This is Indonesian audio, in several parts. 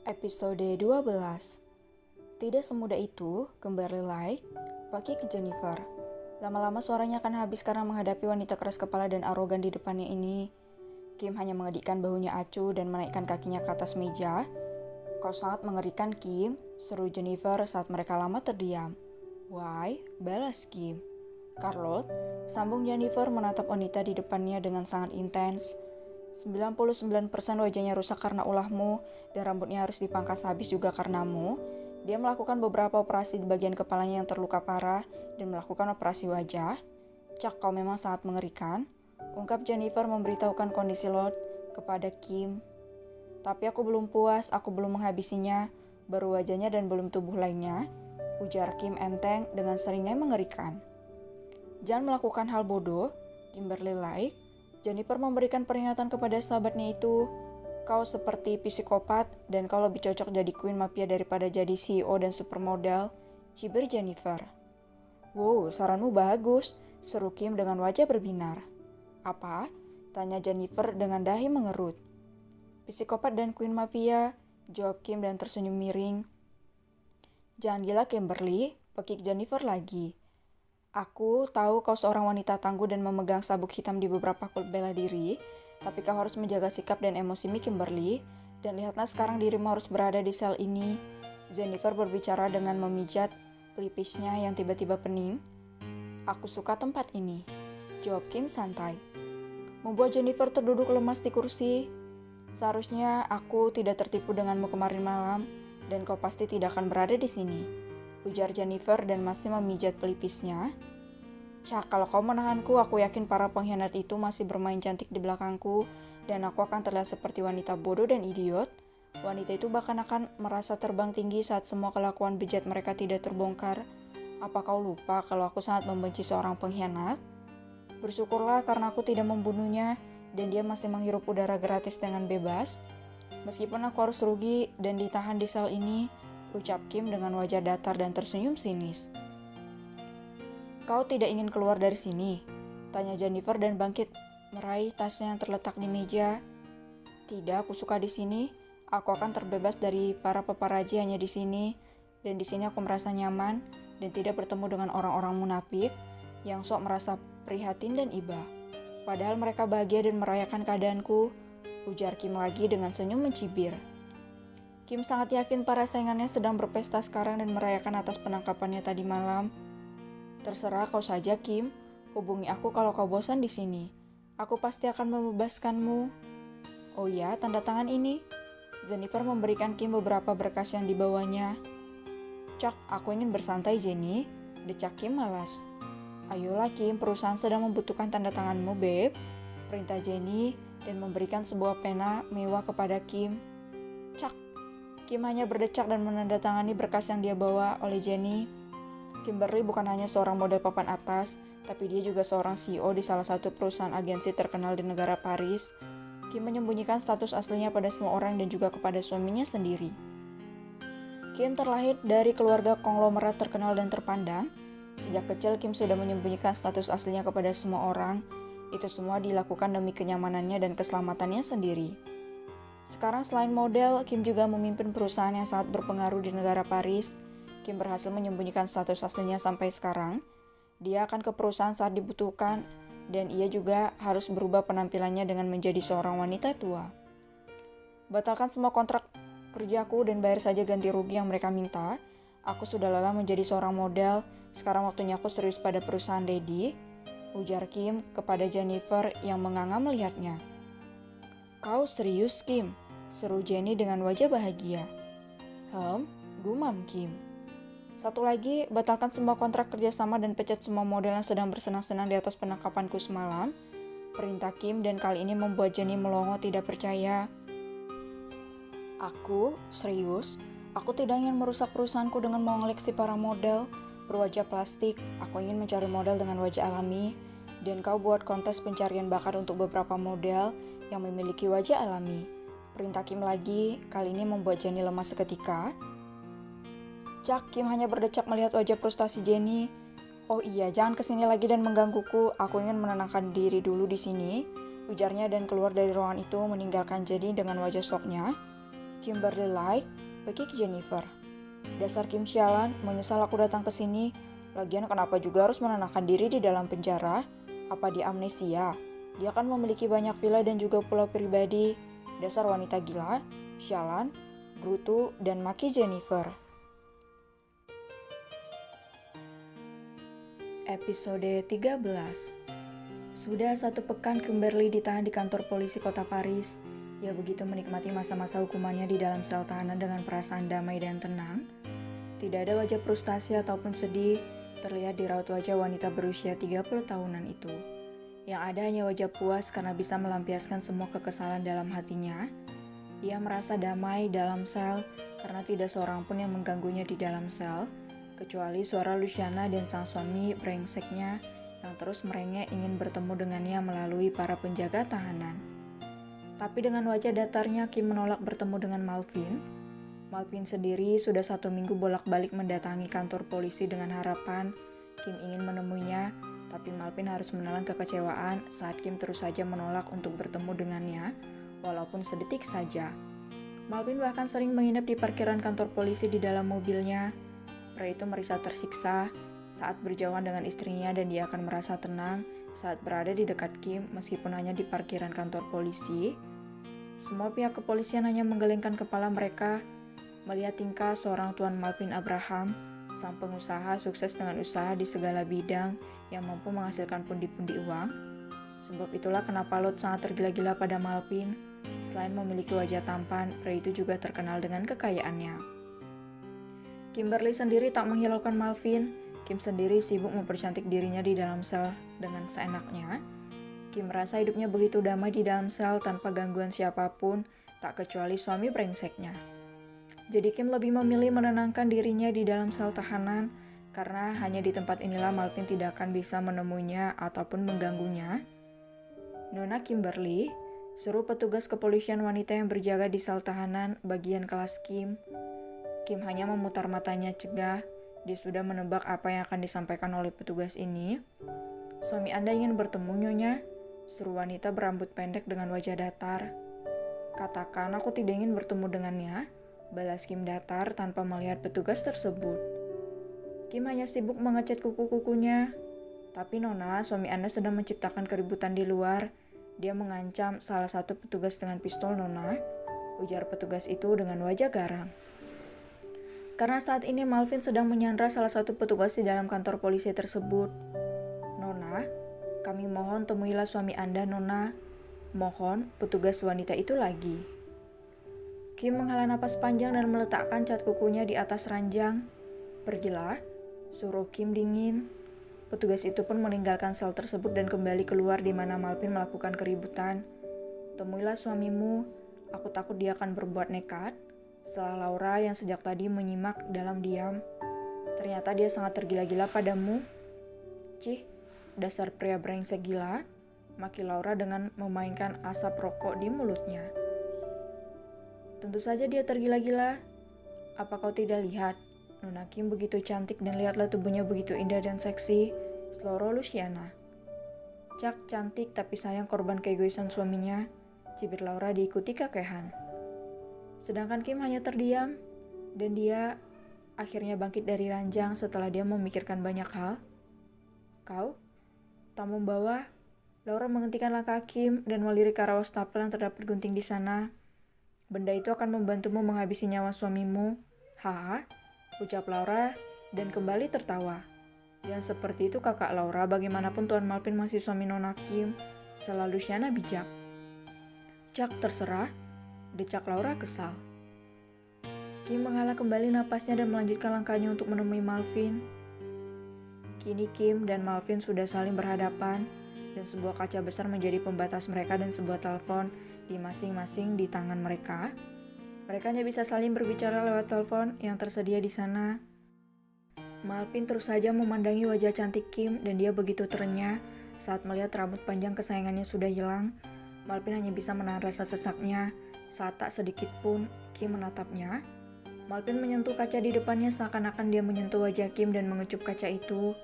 Episode 12. Tidak semudah itu, kembali like, pakai ke Jennifer. Lama-lama suaranya akan habis karena menghadapi wanita keras kepala dan arogan di depannya ini. Kim hanya mengedikkan bahunya acuh dan menaikkan kakinya ke atas meja. Kau sangat mengerikan, Kim, seru Jennifer saat mereka lama terdiam. Why? Balas Kim. Charlotte, sambung Jennifer menatap wanita di depannya dengan sangat intens. 99% wajahnya rusak karena ulahmu dan rambutnya harus dipangkas habis juga karenamu. Dia melakukan beberapa operasi di bagian kepalanya yang terluka parah dan melakukan operasi wajah. Cak, kau memang sangat mengerikan, ungkap Jennifer memberitahukan kondisi Lord kepada Kim. Tapi aku belum puas, aku belum menghabisinya, baru wajahnya dan belum tubuh lainnya, ujar Kim enteng dengan seringnya mengerikan. Jangan melakukan hal bodoh, Kimberly like. Jennifer memberikan peringatan kepada sahabatnya itu. Kau seperti psikopat dan kau lebih cocok jadi Queen Mafia daripada jadi CEO dan supermodel, cibir Jennifer. Wow, saranmu bagus, seru Kim dengan wajah berbinar. Apa? Tanya Jennifer dengan dahi mengerut. Psikopat dan Queen Mafia, jawab Kim dan tersenyum miring. Jangan gila Kimberly, pekik Jennifer lagi. Aku tahu kau seorang wanita tangguh dan memegang sabuk hitam di beberapa klub bela diri, tapi kau harus menjaga sikap dan emosimu Kimberly, dan lihatlah sekarang dirimu harus berada di sel ini. Jennifer berbicara dengan memijat pelipisnya yang tiba-tiba pening. Aku suka tempat ini, jawab Kim santai. Membuat Jennifer terduduk lemas di kursi. Seharusnya aku tidak tertipu denganmu kemarin malam, dan kau pasti tidak akan berada di sini, ujar Jennifer dan masih memijat pelipisnya. Cak, kalau kau menahanku, aku yakin para pengkhianat itu masih bermain cantik di belakangku, dan aku akan terlihat seperti wanita bodoh dan idiot. Wanita itu bahkan akan merasa terbang tinggi saat semua kelakuan bejat mereka tidak terbongkar. Apa kau lupa kalau aku sangat membenci seorang pengkhianat? Bersyukurlah karena aku tidak membunuhnya, dan dia masih menghirup udara gratis dengan bebas. Meskipun aku harus rugi dan ditahan di sel ini, ucap Kim dengan wajah datar dan tersenyum sinis. Kau tidak ingin keluar dari sini? Tanya Jennifer dan bangkit meraih tasnya yang terletak di meja. Tidak, aku suka di sini. Aku akan terbebas dari para paparazi hanya di sini. Dan di sini aku merasa nyaman dan tidak bertemu dengan orang-orang munafik yang sok merasa prihatin dan iba. Padahal mereka bahagia dan merayakan keadaanku, ujar Kim lagi dengan senyum mencibir. Kim sangat yakin para saingannya sedang berpesta sekarang dan merayakan atas penangkapannya tadi malam. Terserah kau saja, Kim. Hubungi aku kalau kau bosan di sini. Aku pasti akan membebaskanmu. Oh ya, tanda tangan ini. Jennifer memberikan Kim beberapa berkas yang dibawanya. Cak, aku ingin bersantai, Jenny. Decak Kim malas. Ayolah, Kim, perusahaan sedang membutuhkan tanda tanganmu, Beb. Perintah Jenny dan memberikan sebuah pena mewah kepada Kim. Cak. Kim hanya berdecak dan menandatangani berkas yang dia bawa oleh Jenny. Kimberly bukan hanya seorang model papan atas, tapi dia juga seorang CEO di salah satu perusahaan agensi terkenal di negara Paris. Kim menyembunyikan status aslinya pada semua orang dan juga kepada suaminya sendiri. Kim terlahir dari keluarga konglomerat terkenal dan terpandang. Sejak kecil Kim sudah menyembunyikan status aslinya kepada semua orang. Itu semua dilakukan demi kenyamanannya dan keselamatannya sendiri. Sekarang selain model, Kim juga memimpin perusahaan yang sangat berpengaruh di negara Paris. Kim berhasil menyembunyikan status aslinya sampai sekarang. Dia akan ke perusahaan saat dibutuhkan, dan ia juga harus berubah penampilannya dengan menjadi seorang wanita tua. Batalkan semua kontrak kerjaku dan bayar saja ganti rugi yang mereka minta. Aku sudah lelah menjadi seorang model, sekarang waktunya aku serius pada perusahaan Daddy, ujar Kim kepada Jennifer yang menganga melihatnya. Kau serius, Kim? Seru Jenny dengan wajah bahagia. Gumam Kim. Satu lagi, batalkan semua kontrak kerjasama dan pecat semua model yang sedang bersenang-senang di atas penangkapanku semalam. Perintah Kim dan kali ini membuat Jenny melongo tidak percaya. Aku? Serius? Aku tidak ingin merusak perusahaanku dengan mengoleksi para model berwajah plastik. Aku ingin mencari model dengan wajah alami. dan kau buat kontes pencarian bakat untuk beberapa model yang memiliki wajah alami. Perintah Kim lagi, kali ini membuat Jenny lemas seketika. Cak, Kim hanya berdecak melihat wajah frustasi Jenny. Oh iya, jangan kesini lagi dan menggangguku, aku ingin menenangkan diri dulu di sini, ujarnya dan keluar dari ruangan itu meninggalkan Jenny dengan wajah shocknya. Kimberly Light pergi ke Jennifer. Dasar Kim sialan, menyesal aku datang ke sini. Lagian kenapa juga harus menenangkan diri di dalam penjara? Apa dia amnesia? Dia kan memiliki banyak villa dan juga pulau pribadi. Dasar wanita gila, sialan, brutu, dan maki Jennifer. Episode 13. Sudah 1 pekan Kimberly ditahan di kantor polisi kota Paris. Ia begitu menikmati masa-masa hukumannya di dalam sel tahanan dengan perasaan damai dan tenang. Tidak ada wajah frustasi ataupun sedih terlihat di raut wajah wanita berusia 30 tahunan itu. Yang ada hanya wajah puas karena bisa melampiaskan semua kekesalan dalam hatinya. Ia merasa damai dalam sel karena tidak seorang pun yang mengganggunya di dalam sel, kecuali suara Luciana dan sang suami brengseknya yang terus merengek ingin bertemu dengannya melalui para penjaga tahanan. Tapi dengan wajah datarnya Kim menolak bertemu dengan Malvin. Malvin sendiri sudah 1 minggu bolak-balik mendatangi kantor polisi dengan harapan Kim ingin menemuinya, tapi Malvin harus menelan kekecewaan saat Kim terus saja menolak untuk bertemu dengannya, walaupun sedetik saja. Malvin bahkan sering menginap di parkiran kantor polisi di dalam mobilnya. Pria itu merasa tersiksa saat berjauhan dengan istrinya dan dia akan merasa tenang saat berada di dekat Kim meskipun hanya di parkiran kantor polisi. Semua pihak kepolisian hanya menggelengkan kepala mereka melihat tingkah seorang Tuan Malvin Abraham, sang pengusaha sukses dengan usaha di segala bidang yang mampu menghasilkan pundi-pundi uang. Sebab itulah kenapa Lot sangat tergila-gila pada Malvin. Selain memiliki wajah tampan, pria itu juga terkenal dengan kekayaannya. Kimberly sendiri tak menghiraukan Malvin. Kim sendiri sibuk mempercantik dirinya di dalam sel dengan seenaknya. Kim merasa hidupnya begitu damai di dalam sel tanpa gangguan siapapun, tak kecuali suami brengseknya. Jadi Kim lebih memilih menenangkan dirinya di dalam sel tahanan karena hanya di tempat inilah Malvin tidak akan bisa menemuinya ataupun mengganggunya. Nona Kimberly, seru petugas kepolisian wanita yang berjaga di sel tahanan bagian kelas Kim. Kim hanya memutar matanya cegah, dia sudah menebak apa yang akan disampaikan oleh petugas ini. Suami Anda ingin bertemu Nyonya, seru wanita berambut pendek dengan wajah datar. Katakan aku tidak ingin bertemu dengannya, balas Kim datar tanpa melihat petugas tersebut. Kim hanya sibuk mengecat kuku-kukunya. Tapi Nona, suami Anda sedang menciptakan keributan di luar. Dia mengancam salah satu petugas dengan pistol Nona, ujar petugas itu dengan wajah garang. Karena saat ini Malvin sedang menyandra salah satu petugas di dalam kantor polisi tersebut. Nona, kami mohon temuilah suami Anda, Nona. Mohon, petugas wanita itu lagi. Kim menghela napas panjang dan meletakkan cat kukunya di atas ranjang. Pergilah, suruh Kim dingin. Petugas itu pun meninggalkan sel tersebut dan kembali keluar di mana Malvin melakukan keributan. Temuilah suamimu, aku takut dia akan berbuat nekat. Setelah Laura yang sejak tadi menyimak dalam diam. Ternyata dia sangat tergila-gila padamu. Cih, dasar pria brengsek gila, maki Laura dengan memainkan asap rokok di mulutnya. Tentu saja dia tergila-gila. Apa kau tidak lihat? Nona Kim begitu cantik dan lihatlah tubuhnya begitu indah dan seksi. Seloro Luciana. Cak cantik tapi sayang korban keegoisan suaminya. Cibir Laura diikuti kekehan. Sedangkan Kim hanya terdiam dan dia akhirnya bangkit dari ranjang setelah dia memikirkan banyak hal. Kau? Tak membawa? Laura menghentikan langkah Kim dan melirik ke arah wastafel yang terdapat gunting di sana. Benda itu akan membantumu menghabisi nyawa suamimu. Haha, ucap Laura dan kembali tertawa. Yang seperti itu kakak Laura, bagaimanapun Tuan Malvin masih suami Nona Kim, selalu Luciana bijak. Cak terserah, decak Laura kesal. Kim menghela kembali napasnya dan melanjutkan langkahnya untuk menemui Malvin. Kini Kim dan Malvin sudah saling berhadapan dan sebuah kaca besar menjadi pembatas mereka dan sebuah telepon di masing-masing di tangan mereka. Mereka hanya bisa saling berbicara lewat telepon yang tersedia di sana. Malvin terus saja memandangi wajah cantik Kim dan dia begitu terenyah Saat melihat rambut panjang kesayangannya sudah hilang, Malvin hanya bisa menahan rasa sesaknya. Saat tak sedikit pun Kim menatapnya, Malvin menyentuh kaca di depannya seakan-akan dia menyentuh wajah Kim dan mengecup kaca itu.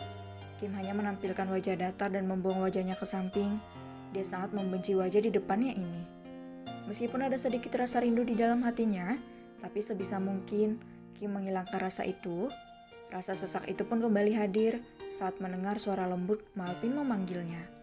Kim hanya menampilkan wajah datar dan membuang wajahnya ke samping. Dia sangat membenci wajah di depannya ini. Meskipun ada sedikit rasa rindu di dalam hatinya, tapi sebisa mungkin Kim menghilangkan rasa itu. Rasa sesak itu pun kembali hadir saat mendengar suara lembut Malvin memanggilnya.